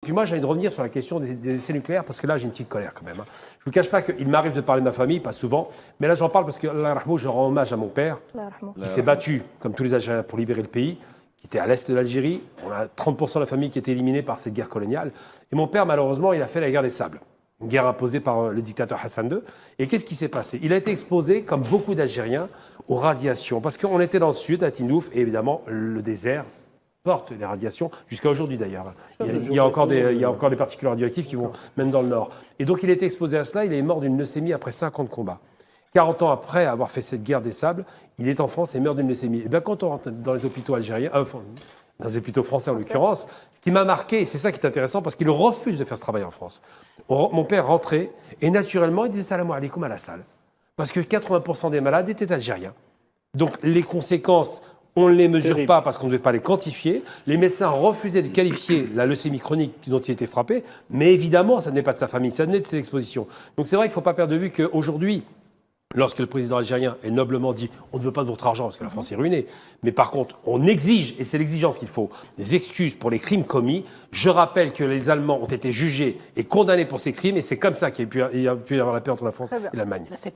Puis moi, j'ai envie de revenir sur la question des essais nucléaires, parce que là, j'ai une petite colère quand même. Je ne vous cache pas qu'il m'arrive de parler de ma famille, pas souvent, mais là, j'en parle parce que, Allah yarhamou, je rends hommage à mon père, qui s'est battu, comme tous les Algériens, pour libérer le pays, qui était à l'est de l'Algérie. On a 30% de la famille qui était éliminée par cette guerre coloniale. Et mon père, malheureusement, il a fait la guerre des sables, une guerre imposée par le dictateur Hassan II. Et qu'est-ce qui s'est passé? Il a été exposé, comme beaucoup d'Algériens, aux radiations, parce qu'on était dans le sud, à Tindouf, et évidemment, le désert porte les radiations, jusqu'à aujourd'hui d'ailleurs. Il y a encore des particules radioactives qui vont même dans le nord. Et donc il a été exposé à cela, il est mort d'une leucémie après 5 ans de combat. 40 ans après avoir fait cette guerre des sables, il est en France et meurt d'une leucémie. Et bien quand on rentre dans les hôpitaux algériens, dans les hôpitaux français en l'occurrence, ce qui m'a marqué, et c'est ça qui est intéressant, parce qu'il refuse de faire ce travail en France. Mon père rentrait, et naturellement, il disait salam alaikum à la salle. Parce que 80% des malades étaient algériens. Donc les conséquences, on ne les mesure pas parce qu'on ne devait pas les quantifier. Les médecins refusaient de qualifier la leucémie chronique dont il était frappé, mais évidemment, ça n'est pas de sa famille, ça venait de ses expositions. Donc c'est vrai qu'il ne faut pas perdre de vue qu'aujourd'hui, lorsque le président algérien est noblement dit « on ne veut pas de votre argent parce que la France est ruinée », mais par contre, on exige, et c'est l'exigence qu'il faut, des excuses pour les crimes commis. Je rappelle que les Allemands ont été jugés et condamnés pour ces crimes, et c'est comme ça qu'il y a pu y avoir la paix entre la France et l'Allemagne.